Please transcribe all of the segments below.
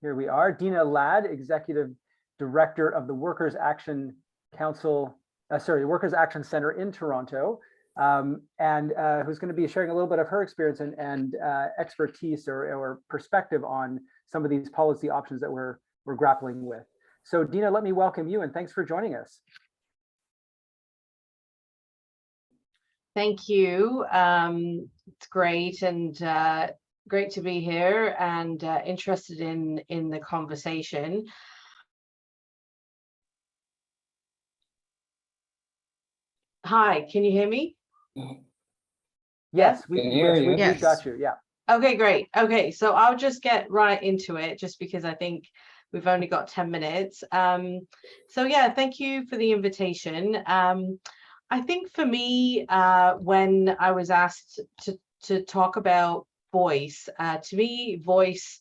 Here we are. Deena Ladd, Executive Director of the Workers' Action Council, Workers' Action Center in Toronto, and who's going to be sharing a little bit of her experience and expertise or perspective on some of these policy options that we're grappling with. So Deena, let me welcome you and thanks for joining us. Thank you. It's great and great to be here and interested in the conversation. Hi, can you hear me? Yes, we got you. Yeah. Okay, great. Okay, so I'll just get right into it just because I think we've only got 10 minutes. So yeah, thank you for the invitation. I think for me, when I was asked to talk about voice, to me, voice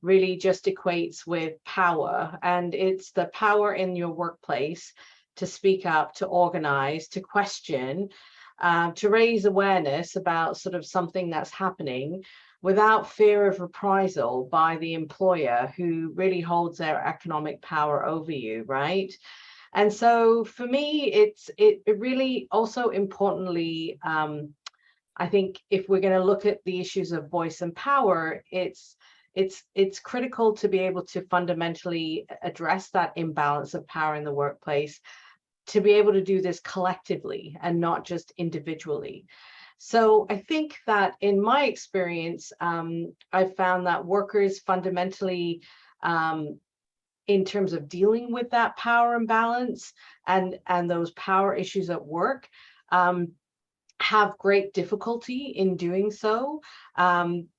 really just equates with power, and it's the power in your workplace to speak up, to organize, to question, to raise awareness about sort of something that's happening without fear of reprisal by the employer who really holds their economic power over you, right? And so for me, it really also importantly, I think if we're going to look at the issues of voice and power, it's critical to be able to fundamentally address that imbalance of power in the workplace, to be able to do this collectively and not just individually. So I think that in my experience, I've found that workers fundamentally, in terms of dealing with that power imbalance and those power issues at work, have great difficulty in doing so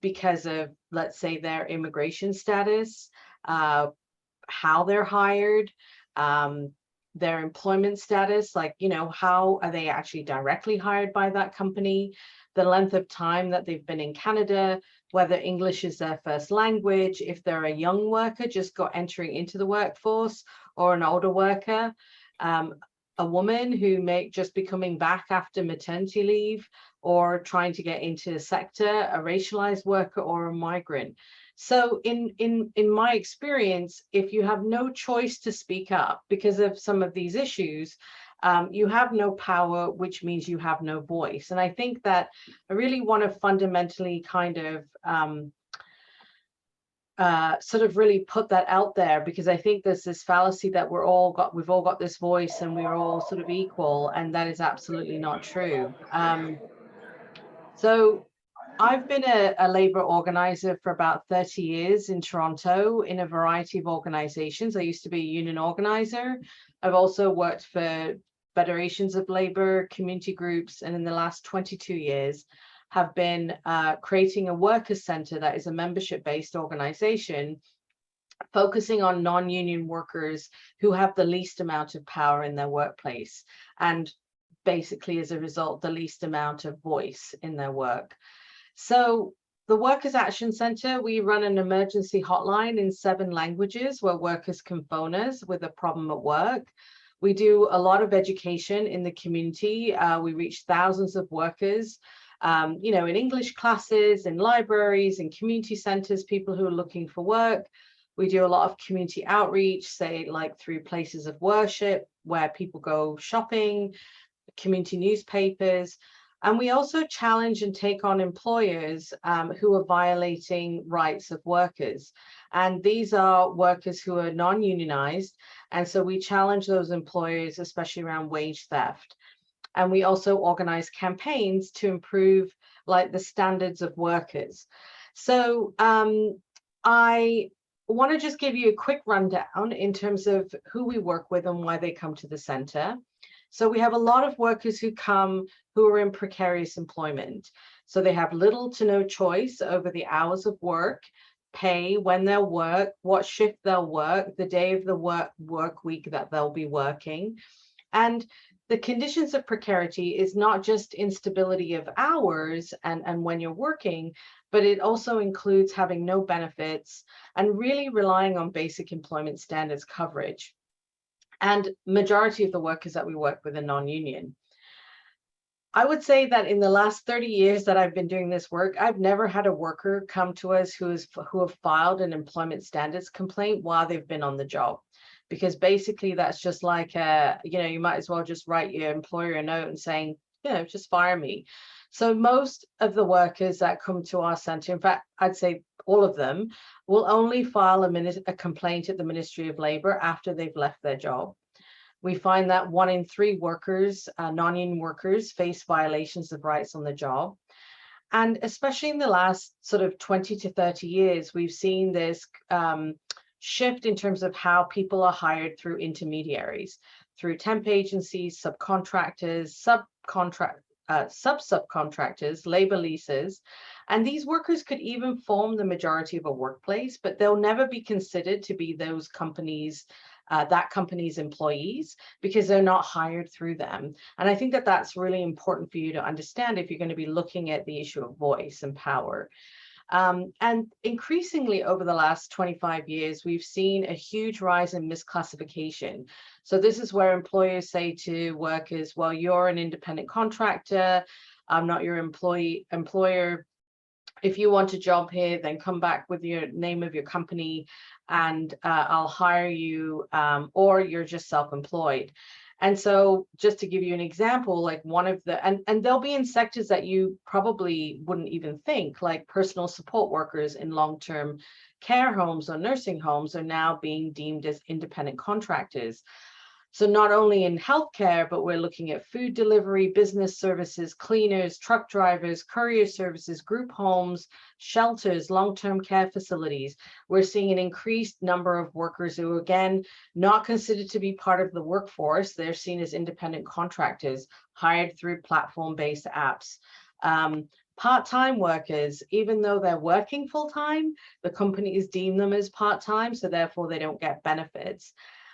because of, let's say, their immigration status, how they're hired, their employment status, like, you know, how are they actually directly hired by that company, the length of time that they've been in Canada, whether English is their first language, if they're a young worker just entering into the workforce or an older worker, a woman who may just be coming back after maternity leave or trying to get into the sector, a racialized worker or a migrant. So in my experience, if you have no choice to speak up because of some of these issues, you have no power, which means you have no voice. And I think that I really want to fundamentally kind of sort of really put that out there, because I think there's this fallacy that we've all got this voice and we're all sort of equal, and that is absolutely not true. So I've been a labor organizer for about 30 years in Toronto in a variety of organizations. I used to be a union organizer. I've also worked for federations of labor, community groups, and in the last 22 years have been creating a workers' center that is a membership-based organization focusing on non-union workers who have the least amount of power in their workplace and basically, as a result, the least amount of voice in their work. So the Workers' Action Center, we run an emergency hotline in 7 languages where workers can phone us with a problem at work. We do a lot of education in the community. We reach thousands of workers, you know, in English classes, in libraries, in community centers, people who are looking for work. We do a lot of community outreach, say like through places of worship where people go shopping, community newspapers. And we also challenge and take on employers who are violating rights of workers. And these are workers who are non-unionized. And so we challenge those employers, especially around wage theft. And we also organize campaigns to improve like the standards of workers. So I want to just give you a quick rundown in terms of who we work with and why they come to the center. So we have a lot of workers who come who are in precarious employment. So they have little to no choice over the hours of work, pay, when they'll work, what shift they'll work, the day of the work week that they'll be working. And the conditions of precarity is not just instability of hours and when you're working, but it also includes having no benefits and really relying on basic employment standards coverage. And majority of the workers that we work with are non-union. I would say that in the last 30 years that I've been doing this work, I've never had a worker come to us who have filed an employment standards complaint while they've been on the job. Because basically that's just like, you might as well just write your employer a note and saying, just fire me. So most of the workers that come to our center, in fact, I'd say all of them, will only file a complaint at the Ministry of Labor after they've left their job. We find that 1 in 3 workers, non-union workers, face violations of rights on the job. And especially in the last sort of 20 to 30 years, we've seen this shift in terms of how people are hired through intermediaries, through temp agencies, subcontractors, sub-subcontractors, labor leases. And these workers could even form the majority of a workplace, but they'll never be considered to be those companies, that company's employees, because they're not hired through them. And I think that that's really important for you to understand if you're going to be looking at the issue of voice and power. And increasingly over the last 25 years, we've seen a huge rise in misclassification. So this is where employers say to workers, well, you're an independent contractor, I'm not your employer. If you want a job here, then come back with your name of your company and I'll hire you, or you're just self-employed. And so just to give you an example, like one of the, and they'll be in sectors that you probably wouldn't even think, like personal support workers in long-term care homes or nursing homes are now being deemed as independent contractors. So not only in healthcare, but we're looking at food delivery, business services, cleaners, truck drivers, courier services, group homes, shelters, long-term care facilities. We're seeing an increased number of workers who, again, not considered to be part of the workforce. They're seen as independent contractors hired through platform-based apps. Part-time workers, even though they're working full-time, the companies deem them as part-time, so therefore they don't get benefits.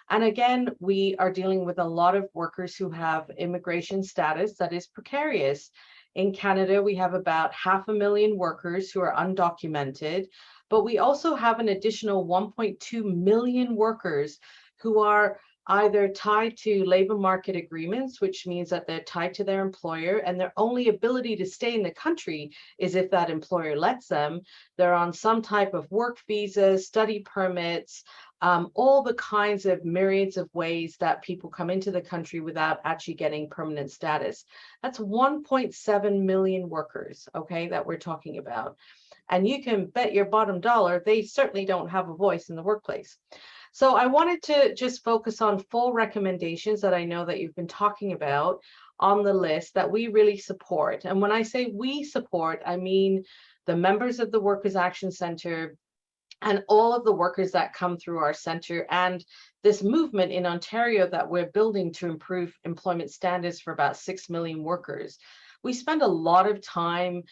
And again, we are dealing with a lot of workers who have immigration status that is precarious. In Canada, we have about 500,000 workers who are undocumented, but we also have an additional 1.2 million workers who are either tied to labor market agreements, which means that they're tied to their employer and their only ability to stay in the country is if that employer lets them. They're on some type of work visa, study permits, all the kinds of myriads of ways that people come into the country without actually getting permanent status. That's 1.7 million workers, okay, that we're talking about. And you can bet your bottom dollar, they certainly don't have a voice in the workplace. So I wanted to just focus on 4 recommendations that I know that you've been talking about on the list that we really support. And when I say we support, I mean the members of the Workers' Action Centre and all of the workers that come through our center and this movement in Ontario that we're building to improve employment standards for about 6 million workers. We spend a lot of time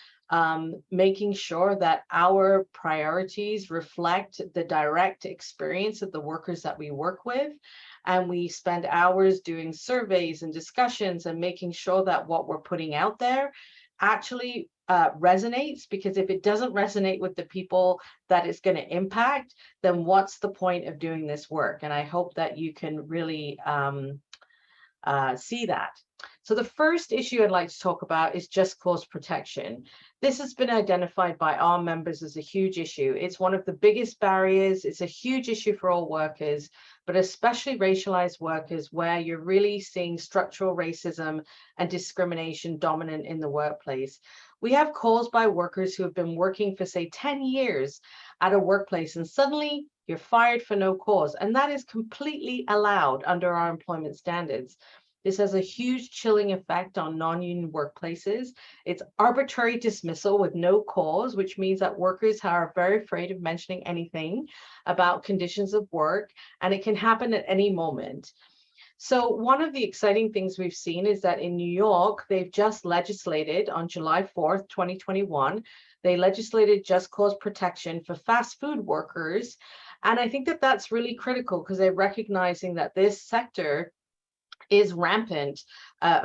making sure that our priorities reflect the direct experience of the workers that we work with. And we spend hours doing surveys and discussions and making sure that what we're putting out there actually resonates, because if it doesn't resonate with the people that it's going to impact, then what's the point of doing this work? And I hope that you can really see that. So the first issue I'd like to talk about is just cause protection. This has been identified by our members as a huge issue. It's one of the biggest barriers. It's a huge issue for all workers, but especially racialized workers, where you're really seeing structural racism and discrimination dominant in the workplace. We have calls by workers who have been working for, say, 10 years at a workplace, and suddenly you're fired for no cause. And that is completely allowed under our employment standards. This has a huge chilling effect on non-union workplaces. It's arbitrary dismissal with no cause, which means that workers are very afraid of mentioning anything about conditions of work, and it can happen at any moment. So one of the exciting things we've seen is that in New York, they've just legislated on July 4th, 2021, they legislated just cause protection for fast food workers. And I think that that's really critical because they're recognizing that this sector is rampant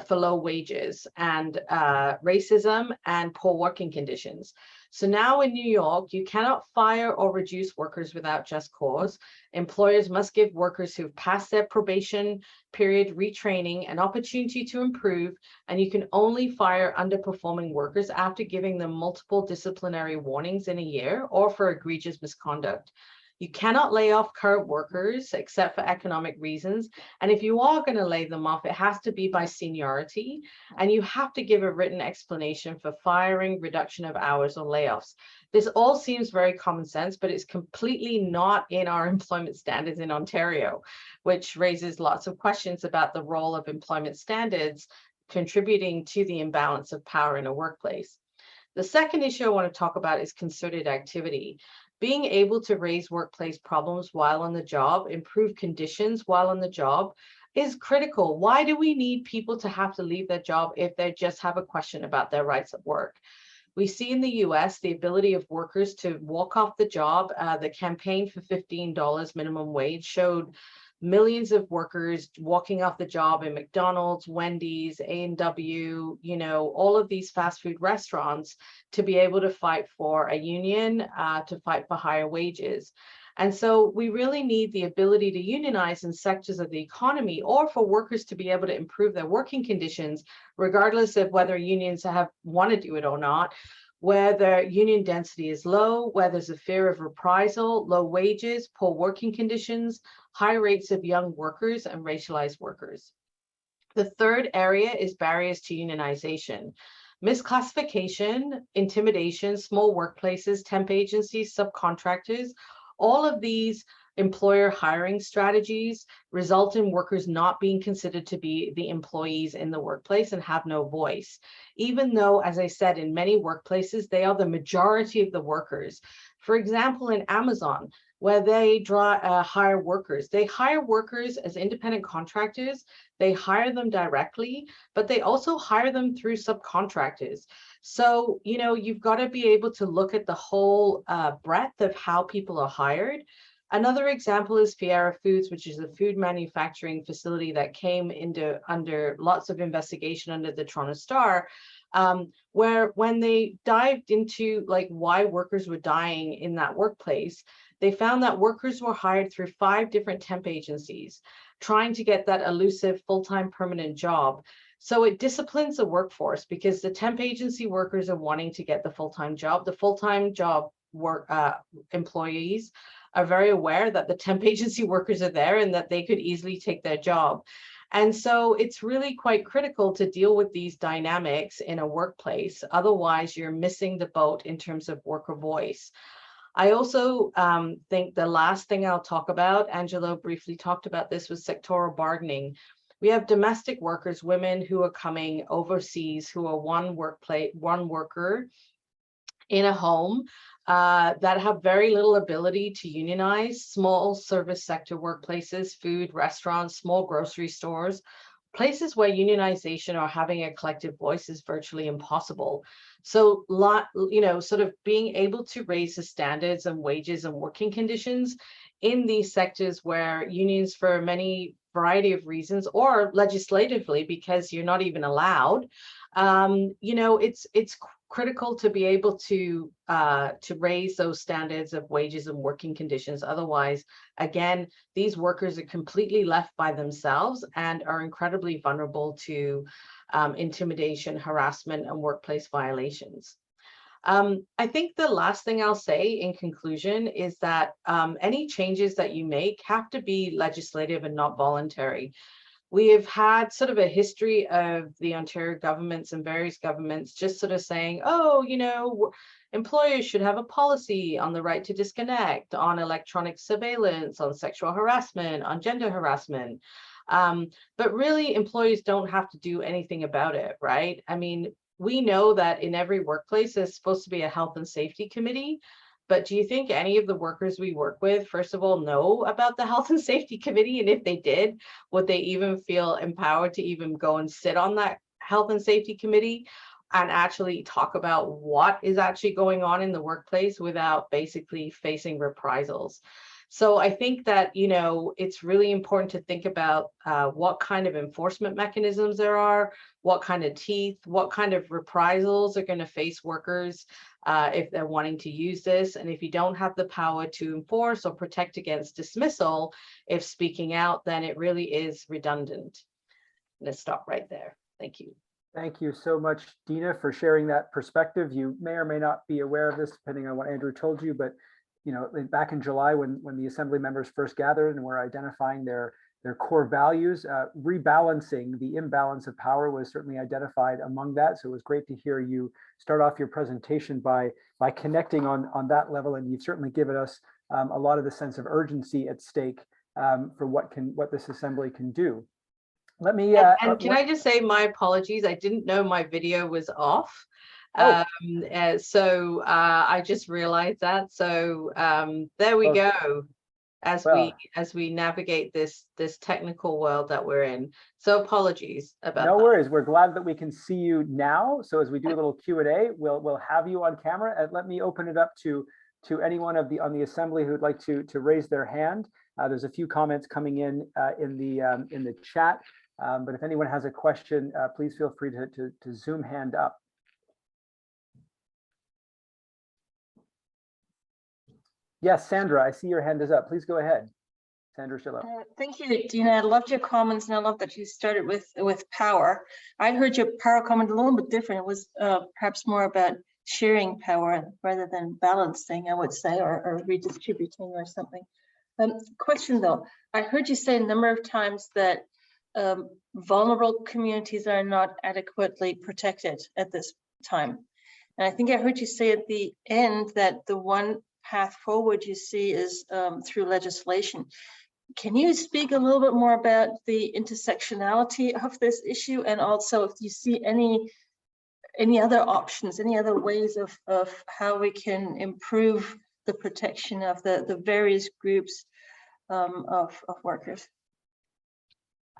for low wages and racism and poor working conditions. So now in New York, you cannot fire or reduce workers without just cause. Employers must give workers who've passed their probation period retraining, an opportunity to improve, and you can only fire underperforming workers after giving them multiple disciplinary warnings in a year or for egregious misconduct. You cannot lay off current workers except for economic reasons. And if you are going to lay them off, it has to be by seniority. And you have to give a written explanation for firing, reduction of hours, or layoffs. This all seems very common sense, but it's completely not in our employment standards in Ontario, which raises lots of questions about the role of employment standards contributing to the imbalance of power in a workplace. The second issue I want to talk about is concerted activity. Being able to raise workplace problems while on the job, improve conditions while on the job is critical. Why do we need people to have to leave their job if they just have a question about their rights at work? We see in the US the ability of workers to walk off the job. The campaign for $15 minimum wage showed millions of workers walking off the job in McDonald's, Wendy's, A&W, all of these fast food restaurants to be able to fight for a union, to fight for higher wages. And so we really need the ability to unionize in sectors of the economy or for workers to be able to improve their working conditions, regardless of whether unions want to do it or not, where the union density is low, where there's a fear of reprisal, low wages, poor working conditions, high rates of young workers, and racialized workers. The third area is barriers to unionization. Misclassification, intimidation, small workplaces, temp agencies, subcontractors, all of these employer hiring strategies result in workers not being considered to be the employees in the workplace and have no voice, even though, as I said, in many workplaces, they are the majority of the workers. For example, in Amazon, where they hire workers, they hire workers as independent contractors, they hire them directly, but they also hire them through subcontractors. So, you've got to be able to look at the whole breadth of how people are hired. Another example is Fiera Foods, which is a food manufacturing facility that came under lots of investigation under the Toronto Star, where when they dived into why workers were dying in that workplace, they found that workers were hired through 5 different temp agencies, trying to get that elusive full-time permanent job. So it disciplines the workforce because the temp agency workers are wanting to get the full-time job. The full-time job employees are very aware that the temp agency workers are there and that they could easily take their job. And so it's really quite critical to deal with these dynamics in a workplace. Otherwise, you're missing the boat in terms of worker voice. I also think the last thing I'll talk about, Angelo briefly talked about this, was sectoral bargaining. We have domestic workers, women who are coming overseas, who are one worker in a home that have very little ability to unionize, small service sector workplaces, food, restaurants, small grocery stores, places where unionization or having a collective voice is virtually impossible. So, sort of being able to raise the standards and wages and working conditions in these sectors where unions, for many variety of reasons, or legislatively because you're not even allowed, it's critical to be able to raise those standards of wages and working conditions. Otherwise, again, these workers are completely left by themselves and are incredibly vulnerable to intimidation, harassment, and workplace violations. I think the last thing I'll say in conclusion is that any changes that you make have to be legislative and not voluntary. We have had sort of a history of the Ontario governments and various governments just sort of saying, oh, employers should have a policy on the right to disconnect, on electronic surveillance, on sexual harassment, on gender harassment. But really, employers don't have to do anything about it, right? I mean, we know that in every workplace, there's supposed to be a health and safety committee. But do you think any of the workers we work with, first of all, know about the health and safety committee? And if they did, would they even feel empowered to even go and sit on that health and safety committee and actually talk about what is actually going on in the workplace without basically facing reprisals? So I think that, you know, it's really important to think about what kind of enforcement mechanisms there are, what kind of teeth, what kind of reprisals are going to face workers if they're wanting to use this. And if you don't have the power to enforce or protect against dismissal, if speaking out, then it really is redundant. Let's stop right there. Thank you. Thank you so much, Deena, for sharing that perspective. You may or may not be aware of this, depending on what Andrew told you, but you know, back in July, when the Assembly members first gathered and were identifying their core values, rebalancing the imbalance of power was certainly identified among that. So it was great to hear you start off your presentation by connecting on that level, and you've certainly given us a lot of the sense of urgency at stake for what this Assembly can do. Let me and can I just say my apologies? I didn't know my video was off. Oh. So I just realized that. So there we go. As we navigate this technical world that we're in. So apologies about no that. worries. We're glad that we can see you now. So as we do a little Q&A, we'll have you on camera, and let me open it up to anyone on the Assembly who'd like to raise their hand. There's a few comments coming in the chat, but if anyone has a question, please feel free to Zoom hand up. Yes, Sandra, I see your hand is up. Please go ahead. Sandra Schillo. Thank you, Deena. I loved your comments, and I love that you started with power. I heard your power comment a little bit different. It was perhaps more about sharing power rather than balancing, I would say, or redistributing or something. Question though, I heard you say a number of times that vulnerable communities are not adequately protected at this time. And I think I heard you say at the end that the one path forward you see is through legislation. Can you speak a little bit more about the intersectionality of this issue, and also if you see any other options, any other ways of how we can improve the protection of the various groups of workers?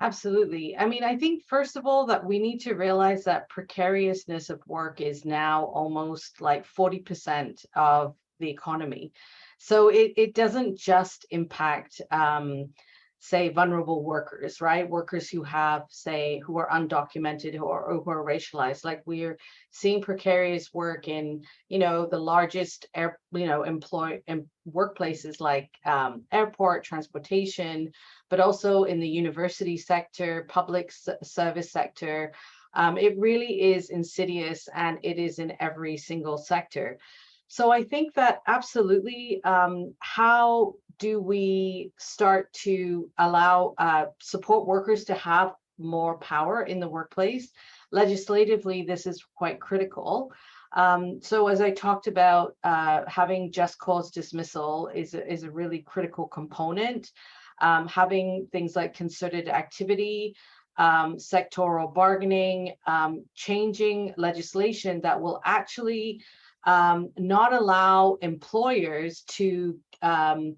Absolutely. I mean, I think first of all that we need to realize that precariousness of work is now almost like 40% of the economy. So it doesn't just impact, say, vulnerable workers, right? Workers who have, say, who are undocumented or who are racialized. Like we're seeing precarious work in, you know, the largest, workplaces like airport, transportation, but also in the university sector, public service sector. It really is insidious, and it is in every single sector. So I think that absolutely, how do we start to allow support workers to have more power in the workplace? Legislatively, this is quite critical. So as I talked about, having just cause dismissal is a really critical component. Having things like concerted activity, sectoral bargaining, changing legislation that will actually not allow employers to get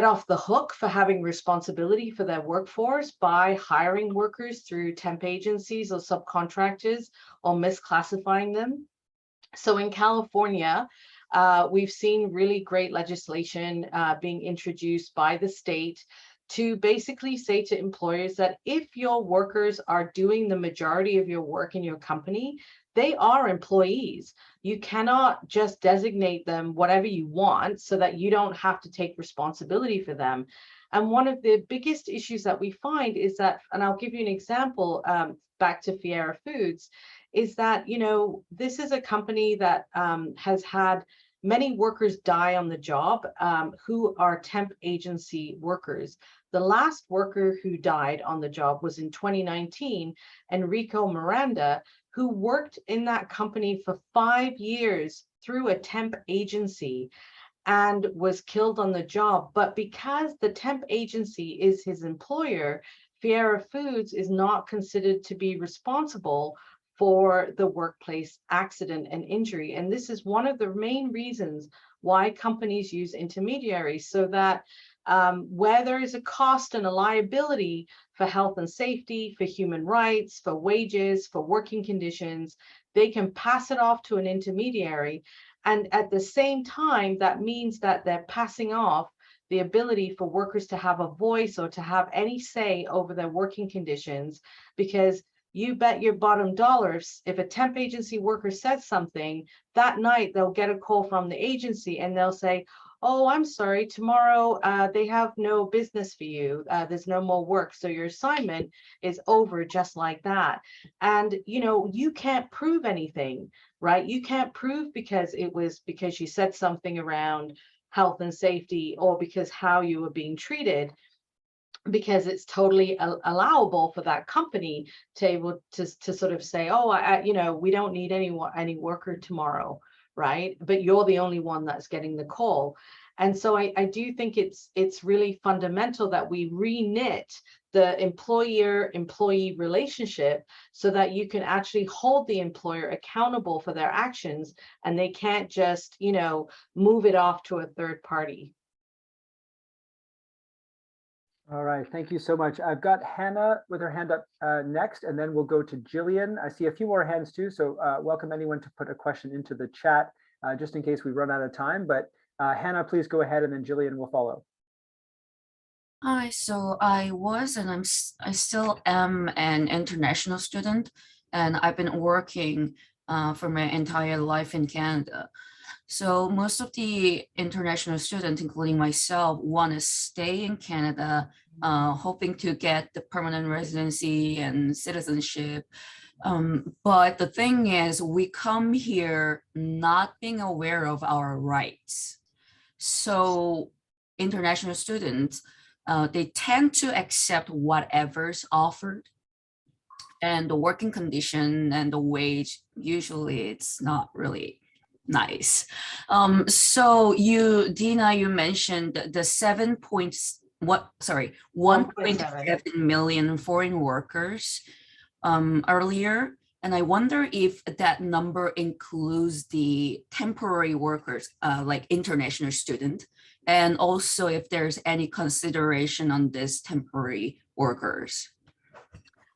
off the hook for having responsibility for their workforce by hiring workers through temp agencies or subcontractors or misclassifying them. So in California, we've seen really great legislation being introduced by the state to basically say to employers that if your workers are doing the majority of your work in your company, they are employees. You cannot just designate them whatever you want so that you don't have to take responsibility for them. And one of the biggest issues that we find is that, and I'll give you an example, back to Fiera Foods, is that, you know, this is a company that has had many workers die on the job who are temp agency workers. The last worker who died on the job was in 2019, Enrico Miranda, who worked in that company for 5 years through a temp agency and was killed on the job. But because the temp agency is his employer, Fiera Foods is not considered to be responsible for the workplace accident and injury. And this is one of the main reasons why companies use intermediaries, so that where there is a cost and a liability for health and safety, for human rights, for wages, for working conditions, they can pass it off to an intermediary. And at the same time, that means that they're passing off the ability for workers to have a voice or to have any say over their working conditions, because you bet your bottom dollars, if a temp agency worker says something, that night they'll get a call from the agency and they'll say, oh, I'm sorry, tomorrow they have no business for you. There's no more work. So your assignment is over just like that. And, you know, you can't prove anything, right? You can't prove because it was because you said something around health and safety or because how you were being treated, because it's totally allowable for that company to able to sort of say, oh, you know, we don't need any worker tomorrow, right? But you're the only one that's getting the call. And so I do think it's really fundamental that we re-knit the employer-employee relationship so that you can actually hold the employer accountable for their actions, and they can't just, you know, move it off to a third party. All right, thank you so much. I've got Hannah with her hand up next, and then we'll go to Jillian. I see a few more hands too, so welcome anyone to put a question into the chat just in case we run out of time. But Hannah, please go ahead, and then Jillian will follow. Hi, so I was and I still am an international student, and I've been working for my entire life in Canada. So most of the international students, including myself, want to stay in Canada, hoping to get the permanent residency and citizenship. But the thing is, we come here not being aware of our rights. So international students, they tend to accept whatever's offered, and the working condition and the wage, usually it's not really nice. So Deena, you mentioned the 1.7 million foreign workers earlier. And I wonder if that number includes the temporary workers, like international student, and also if there's any consideration on this temporary workers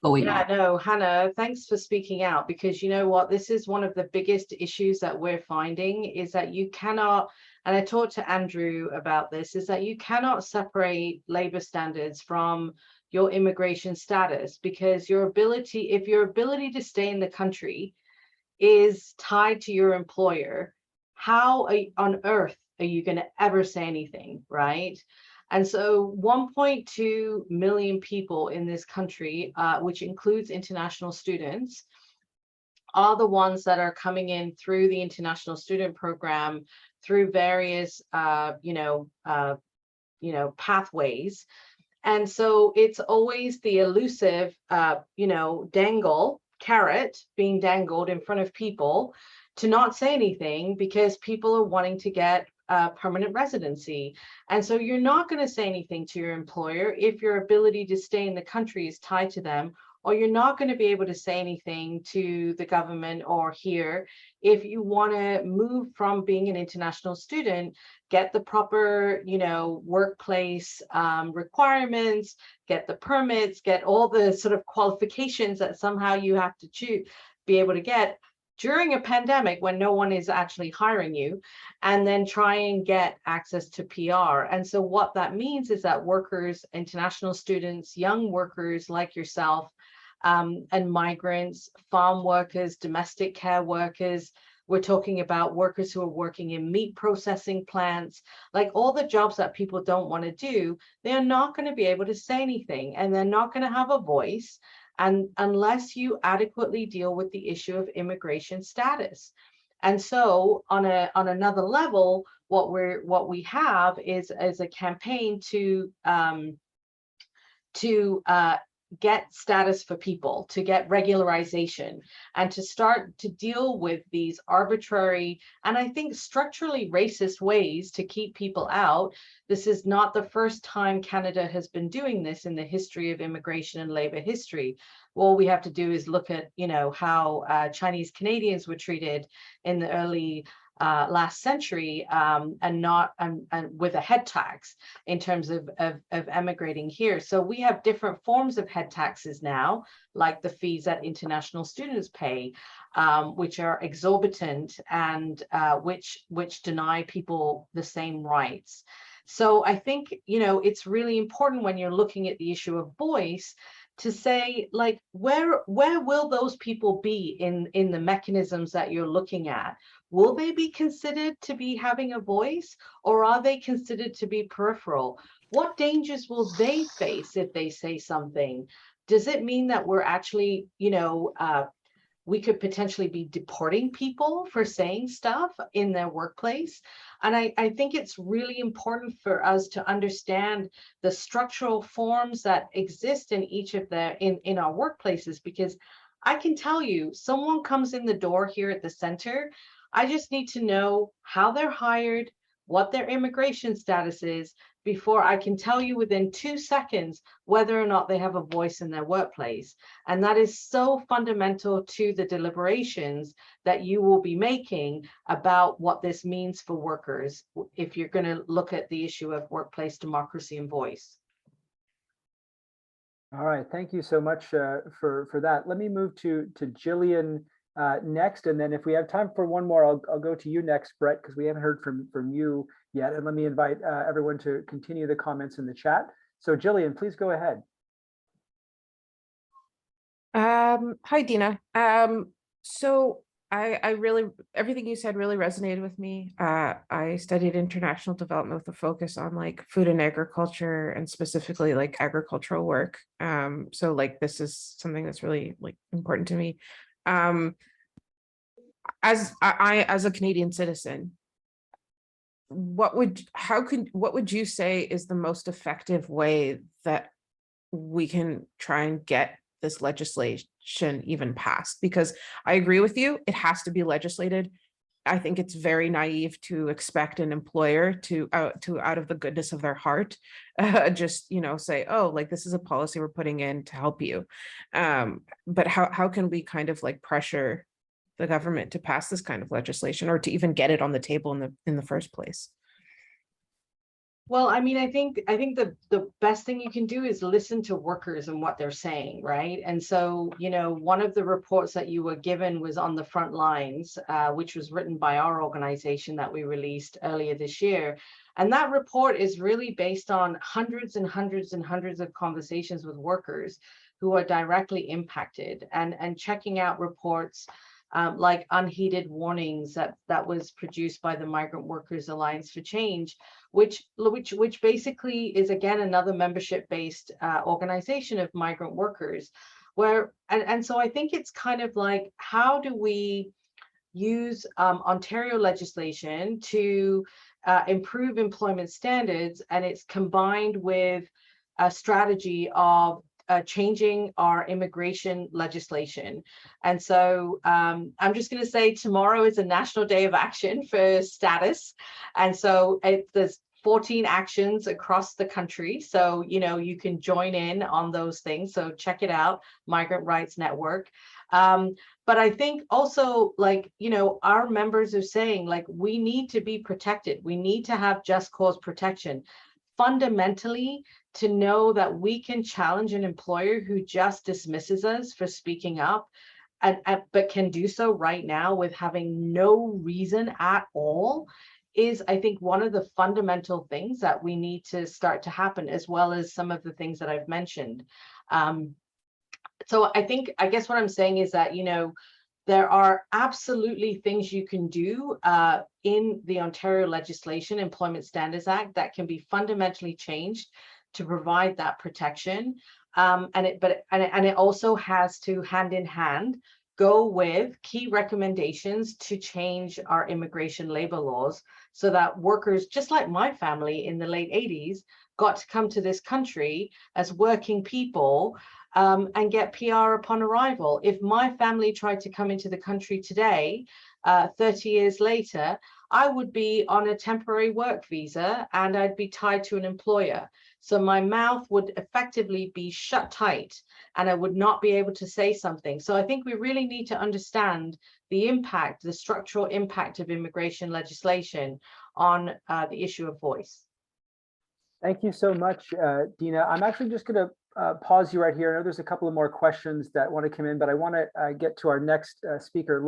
going on. No, Hannah, thanks for speaking out, because you know what, this is one of the biggest issues that we're finding, is that you cannot, and I talked to Andrew about this, is that you cannot separate labor standards from your immigration status, because your ability, if your ability to stay in the country is tied to your employer, how on earth are you going to ever say anything, right? And so 1.2 million people in this country, which includes international students, are the ones that are coming in through the international student program, through various, pathways. And so it's always the elusive, carrot being dangled in front of people to not say anything, because people are wanting to get permanent residency. And so you're not going to say anything to your employer if your ability to stay in the country is tied to them, or you're not going to be able to say anything to the government or here if you want to move from being an international student, get the proper, workplace requirements, get the permits, get all the sort of qualifications that somehow you have to be able to get during a pandemic when no one is actually hiring you, and then try and get access to PR. And so what that means is that workers, international students, young workers like yourself, and migrants, farm workers, domestic care workers, we're talking about workers who are working in meat processing plants, like all the jobs that people don't want to do, they're not going to be able to say anything, and they're not going to have a voice, and unless you adequately deal with the issue of immigration status. And so on another level, what we have is a campaign to get status for people, to get regularization, and to start to deal with these arbitrary and I think structurally racist ways to keep people out. This is not the first time Canada has been doing this in the history of immigration and labor history. All we have to do is look at, how Chinese Canadians were treated in the early last century, and not and with a head tax in terms of emigrating here. So we have different forms of head taxes now, like the fees that international students pay, which are exorbitant and which deny people the same rights. So I think, you know, it's really important when you're looking at the issue of voice to say, like, where will those people be in the mechanisms that you're looking at? Will they be considered to be having a voice, or are they considered to be peripheral? What dangers will they face if they say something? Does it mean that we're actually, you know, we could potentially be deporting people for saying stuff in their workplace? And I think it's really important for us to understand the structural forms that exist in each of in our workplaces, because I can tell you, someone comes in the door here at the center, I just need to know how they're hired, what their immigration status is, before I can tell you within 2 seconds whether or not they have a voice in their workplace. And that is so fundamental to the deliberations that you will be making about what this means for workers, if you're going to look at the issue of workplace democracy and voice. All right, thank you so much for that. Let me move to Jillian next, and then if we have time for one more, I'll go to you next, Brett, because we haven't heard from you yet. And let me invite everyone to continue the comments in the chat. So Jillian, please go ahead. Hi, Deena. So I really, everything you said really resonated with me. I studied international development with a focus on like food and agriculture, and specifically like agricultural work. So like this is something that's really like important to me. As a Canadian citizen, what would you say is the most effective way that we can try and get this legislation even passed? Because I agree with you, it has to be legislated. I think it's very naive to expect an employer to out of the goodness of their heart, just, you know, say, oh, like this is a policy we're putting in to help you. But how can we kind of like pressure the government to pass this kind of legislation, or to even get it on the table in the first place? Well, I mean, I think the best thing you can do is listen to workers and what they're saying, right? And so, you know, one of the reports that you were given was On the Front Lines, which was written by our organization that we released earlier this year. And that report is really based on hundreds and hundreds and hundreds of conversations with workers who are directly impacted, and checking out reports like Unheeded Warnings that was produced by the Migrant Workers Alliance for Change, which basically is, again, another membership-based organization of migrant workers, where and so I think it's kind of like, how do we use Ontario legislation to improve employment standards, and it's combined with a strategy of changing our immigration legislation. And so I'm just going to say tomorrow is a National Day of Action for status. And so there's 14 actions across the country. So, you know, you can join in on those things. So check it out, Migrant Rights Network. But I think also, like, you know, our members are saying, like, we need to be protected. We need to have just cause protection. Fundamentally, to know that we can challenge an employer who just dismisses us for speaking up, but can do so right now with having no reason at all, is, I think, one of the fundamental things that we need to start to happen, as well as some of the things that I've mentioned. So I guess what I'm saying is that, you know, there are absolutely things you can do in the Ontario legislation, Employment Standards Act, that can be fundamentally changed to provide that protection. And it also has to, hand in hand, go with key recommendations to change our immigration labor laws, so that workers, just like my family in the late 80s, got to come to this country as working people and get PR upon arrival. If my family tried to come into the country today, 30 years later, I would be on a temporary work visa and I'd be tied to an employer. So my mouth would effectively be shut tight and I would not be able to say something. So I think we really need to understand the impact, the structural impact of immigration legislation on the issue of voice. Thank you so much, Deena. I'm actually just going to pause you right here. I know there's a couple of more questions that want to come in, but I want to get to our next speaker,